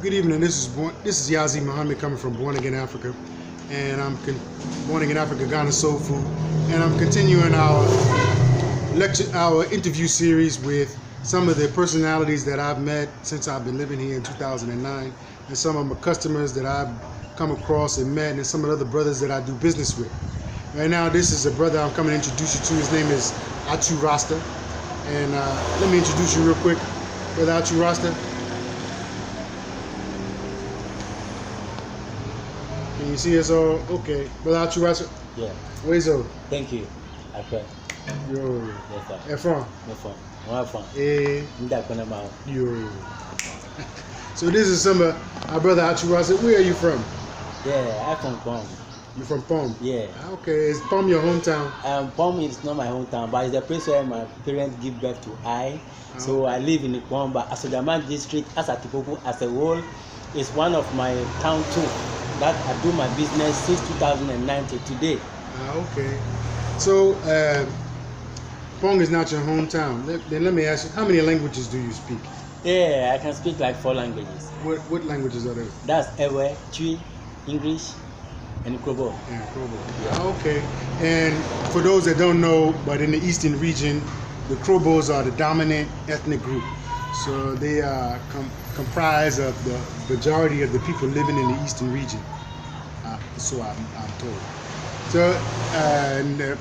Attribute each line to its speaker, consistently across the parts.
Speaker 1: Good evening. This is Yazi Muhammad coming from Born Again Africa, and I'm Born Again Africa Ghana Soul Food, and I'm continuing our interview series with some of the personalities that I've met since I've been living here in 2009, and some of my customers that I've come across and met, and some of the other brothers that I do business with. Right now, this is a brother I'm coming to introduce you to. His name is Atu Rasta, and let me introduce you real quick, Brother Atu Rasta. Can you see us all? Okay. Brother Atu Rasta?
Speaker 2: Yeah.
Speaker 1: Where's all?
Speaker 2: Thank you. Okay.
Speaker 1: Yo.
Speaker 2: Yes,
Speaker 1: from?
Speaker 2: Where from?
Speaker 1: Yo. So this is some of our brother Atu Rasta. Where are you from?
Speaker 2: Yeah, I'm from Pom.
Speaker 1: You from Pom?
Speaker 2: Yeah.
Speaker 1: Okay. Is Pom your hometown?
Speaker 2: Pom is not my hometown, but it's the place where my parents give birth to I. So I live in the Pom, but Asojaman district, as Atipoku as a whole, is one of my town too. That I do my business since 2009 to today.
Speaker 1: Okay. So Pong is not your hometown. Then let me ask you, how many languages do you speak?
Speaker 2: Yeah, I can speak like 4 languages.
Speaker 1: What languages are they?
Speaker 2: That's Ewe, Twi, English, and Krobo.
Speaker 1: Yeah, Krobo. Yeah. Okay. And for those that don't know, but in the eastern region, the Krobos are the dominant ethnic group. So they are comprised of the majority of the people living in the eastern region. So I'm told. So and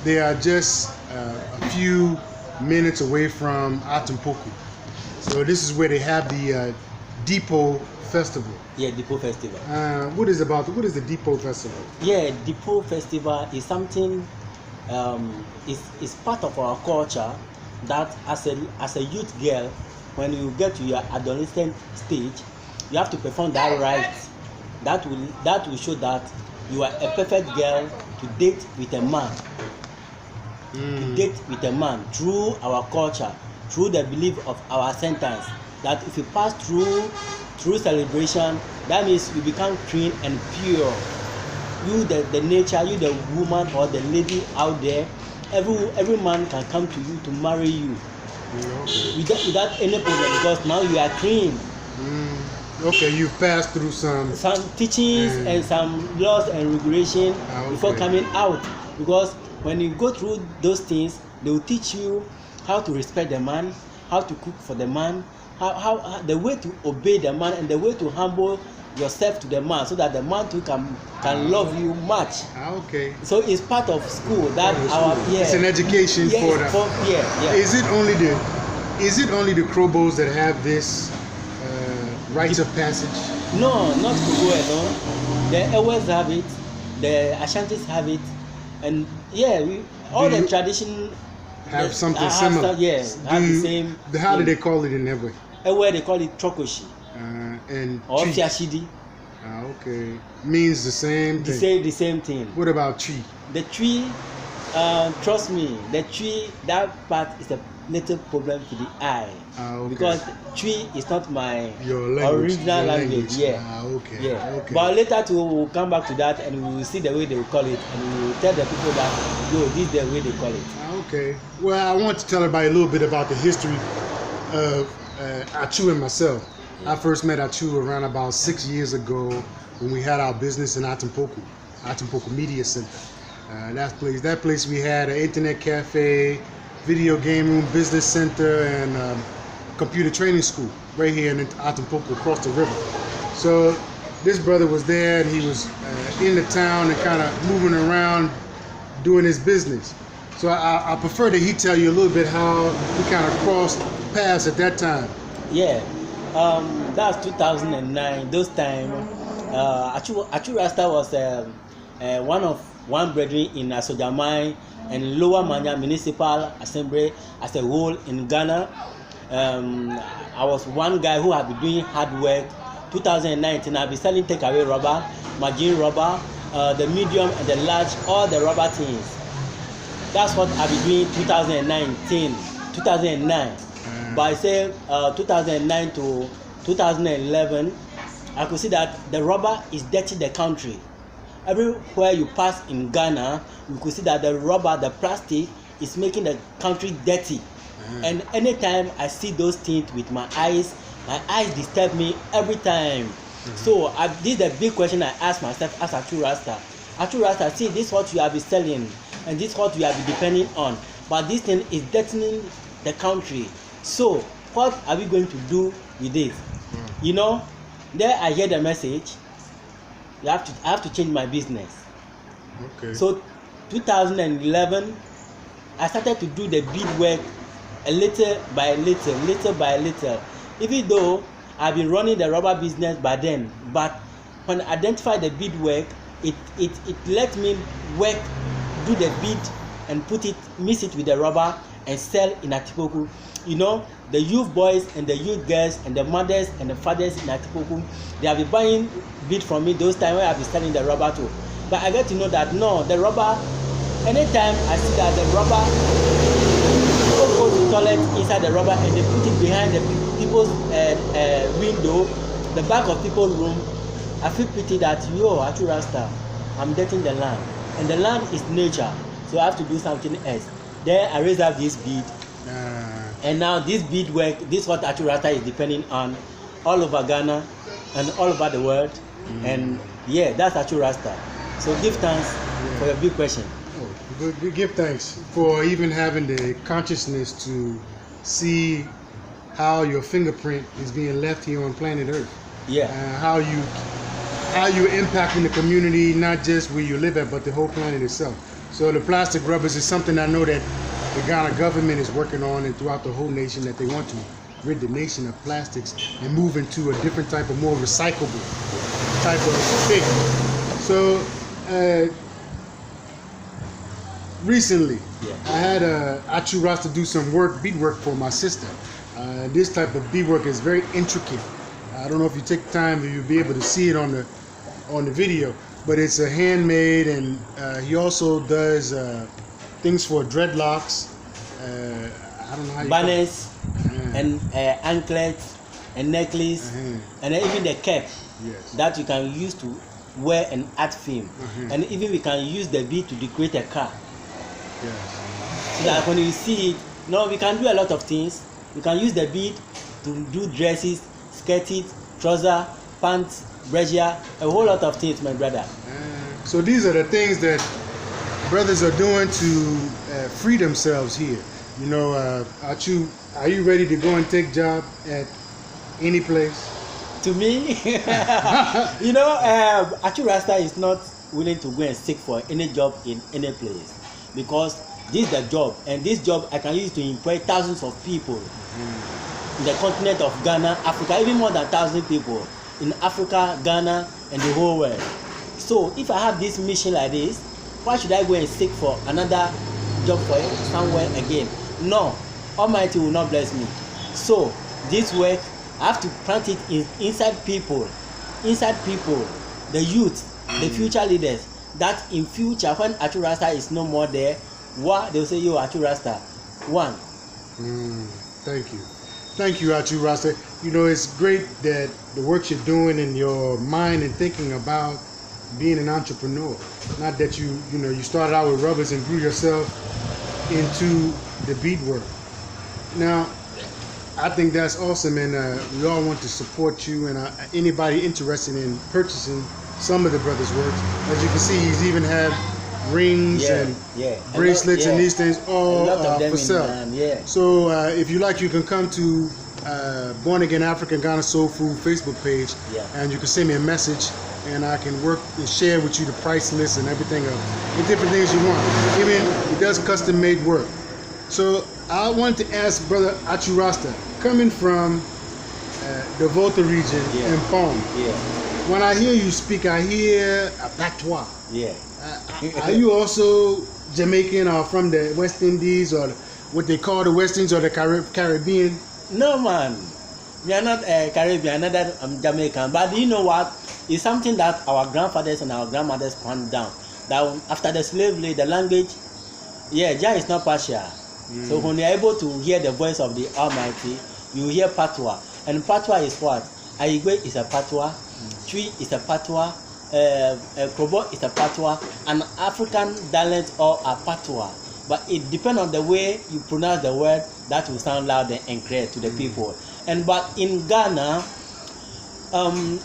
Speaker 1: they are just a few minutes away from Atumpoku. So this is where they have the Depot Festival.
Speaker 2: Yeah, Depot Festival.
Speaker 1: What is the Depot Festival?
Speaker 2: Yeah, Depot Festival is something. Is part of our culture that as a youth girl, when you get to your adolescent stage, you have to perform that rite. That will show that you are a perfect girl to date with a man. To date with a man through our culture, through the belief of our sentence, that if you pass through celebration, that means you become clean and pure. You the nature, you the woman or the lady out there, every man can come to you to marry you. Without any problem, because now you are clean.
Speaker 1: Okay, you've passed through some
Speaker 2: teachings and some laws and regulation before coming out. Because when you go through those things, they will teach you how to respect the man, how to cook for the man, how the way to obey the man, and the way to humble yourself to the man, so that the man too can love you much.
Speaker 1: Okay.
Speaker 2: So it's part of school that
Speaker 1: it's an education for them. Is it only the Krobos that have this rites of passage?
Speaker 2: No, not Krobo alone. The Ewes have it, the Ashantis have it, and all the tradition
Speaker 1: have something similar.
Speaker 2: Have the same.
Speaker 1: How do they call it in Ewe?
Speaker 2: Ewe they call it Trokoshi.
Speaker 1: And
Speaker 2: or Fiashidi.
Speaker 1: Okay. Means the same thing.
Speaker 2: The same thing.
Speaker 1: What about tree?
Speaker 2: The tree, trust me, the tree, that part is a little problem to the eye.
Speaker 1: Okay.
Speaker 2: Because tree is not my
Speaker 1: Your
Speaker 2: original language.
Speaker 1: language.
Speaker 2: Yeah.
Speaker 1: Okay.
Speaker 2: Okay. But later we'll come back to that and we will see the way they will call it, and we will tell the people that this is the way they call it.
Speaker 1: Okay. Well, I want to tell everybody a little bit about the history of Atu and myself. I first met Atu around about 6 years ago when we had our business in Atumpoku Media Center. That place we had an internet cafe, video game room, business center, and computer training school right here in Atumpoku across the river. So this brother was there, and he was in the town and kind of moving around doing his business. So I prefer that he tell you a little bit how we kind of crossed paths at that time.
Speaker 2: Yeah. That's 2009. Those time, Atu Rasta was one brethren in Asojamai and Lower Manya Municipal Assembly as a whole in Ghana. I was one guy who had been doing hard work. 2019, I've been selling takeaway rubber, margin rubber, the medium and the large, all the rubber things. That's what I've been doing 2009. But I say 2009 to 2011, I could see that the rubber is dirty the country. Everywhere you pass in Ghana, you could see that the rubber, the plastic, is making the country dirty. And anytime I see those things with my eyes, My eyes disturb me every time. So this is the big question I ask myself as Atu Rasta. Atu Rasta, see, this is what you have been selling, and this is what you have been depending on. But this thing is deadening the country. So what are we going to do with this? You know, there I hear the message. I have to change my business.
Speaker 1: Okay.
Speaker 2: So 2011, I started to do the bead work a little by little. Even though I've been running the rubber business by then, but when I identified the bead work, it let me work, do the bead and mix it with the rubber and sell in Atipoku. You know, the youth boys and the youth girls and the mothers and the fathers in Atipoku, they have been buying bead from me those times when I've been selling the rubber too. But I get to know that no, the rubber, anytime I see that the rubber, people go to the toilet inside the rubber and they put it behind the people's window, the back of people's room, I feel pity that, Atu Rasta, I'm dirtying the land. And the land is nature, so I have to do something else. Then I raise up this bead. And now this bead work, this is what Atu Rasta is depending on all over Ghana and all over the world. And yeah, that's Atu Rasta. So give thanks for your big question.
Speaker 1: We give thanks for even having the consciousness to see how your fingerprint is being left here on planet Earth.
Speaker 2: Yeah.
Speaker 1: How you're impacting the community, not just where you live at, but the whole planet itself. So the plastic rubbers is something I know that the Ghana government is working on, and throughout the whole nation, that they want to rid the nation of plastics and move into a different type of more recyclable type of thing. So recently, I had Atu Rasta do some bead work for my sister. This type of bead work is very intricate. I don't know if you take the time, you'll be able to see it on the video, but it's a handmade, and he also does things for dreadlocks. I don't know how you
Speaker 2: banners and anklets and necklace and even the cap that you can use to wear an art film, and even we can use the bead to decorate a car. So that when you see it, we can do a lot of things. We can use the bead to do dresses, skirts, trousers, pants, brassiere, a whole lot of things, my brother.
Speaker 1: So these are the things that brothers are doing to free themselves here. You know, are you ready to go and take job at any place?
Speaker 2: To me, Atu Rasta is not willing to go and seek for any job in any place, because this is the job, and this job I can use to employ thousands of people in the continent of Ghana, Africa, even more than 1,000 people in Africa, Ghana, and the whole world. So if I have this mission like this, why should I go and seek for another job for somewhere again? No, Almighty will not bless me. So this work, I have to plant it inside people, the youth, the future leaders, that in future when Atu Rasta is no more there, they will say, Atu Rasta, one.
Speaker 1: Thank you, Atu Rasta. You know, it's great that the work you're doing in your mind and thinking about being an entrepreneur. Not that you started out with rubbers and grew yourself into the bead work. Now, I think that's awesome, and we all want to support you, and anybody interested in purchasing some of the brothers' work. As you can see, he's even had rings and bracelets and these things all for sale. So if you like, you can come to Born Again African Ghana Soul Food Facebook page, and you can send me a message, and I can work and share with you the price list and everything of the different things you want. Even he does custom made work. So I wanted to ask Brother Atu Rasta, coming from the Volta region in Pong. When I hear you speak, I hear a patois. Are you also Jamaican or from the West Indies, or what they call the West Indies, or the Caribbean?
Speaker 2: No, man. We are not Caribbean, another Jamaican. But you know what? It's something that our grandfathers and our grandmothers passed down. That after the slavery, the language, Jah is not partial. So when you're able to hear the voice of the Almighty, you hear patois. And patois is what? Aigwe is a patois, Twi is a patois, Krobo is a patois, and African dialect or a patois. But it depends on the way you pronounce the word that will sound loud and clear to the people. But in Ghana,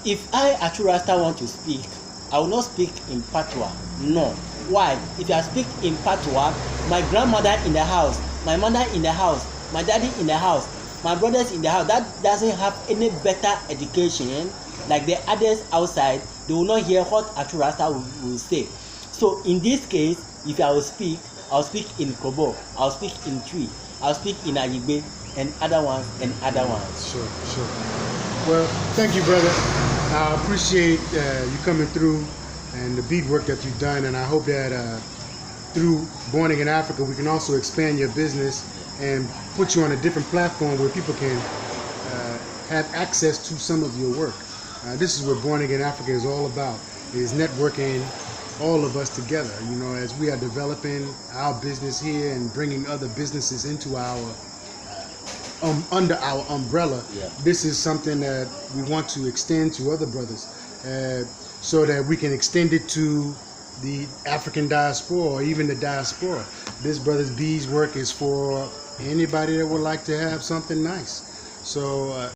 Speaker 2: if I, Atu Rasta, want to speak, I will not speak in patois. No. Why? If I speak in patois, my grandmother in the house, my mother in the house, my daddy in the house, my brothers in the house, that doesn't have any better education like the others outside. They will not hear what Atu Rasta will say. So in this case, if I will speak, I'll speak in Kobo, I'll speak in Twi, I'll speak in Ayigbe, and other ones.
Speaker 1: Sure. Well, thank you, brother. I appreciate you coming through and the bead work that you've done, and I hope that through Born in Africa, we can also expand your business and put you on a different platform where people can have access to some of your work. This is what Born in Africa is all about, is networking all of us together, you know, as we are developing our business here and bringing other businesses into our under our umbrella. This is something that we want to extend to other brothers, so that we can extend it to the African diaspora or even the diaspora. This brother's beads work is for anybody that would like to have something nice. So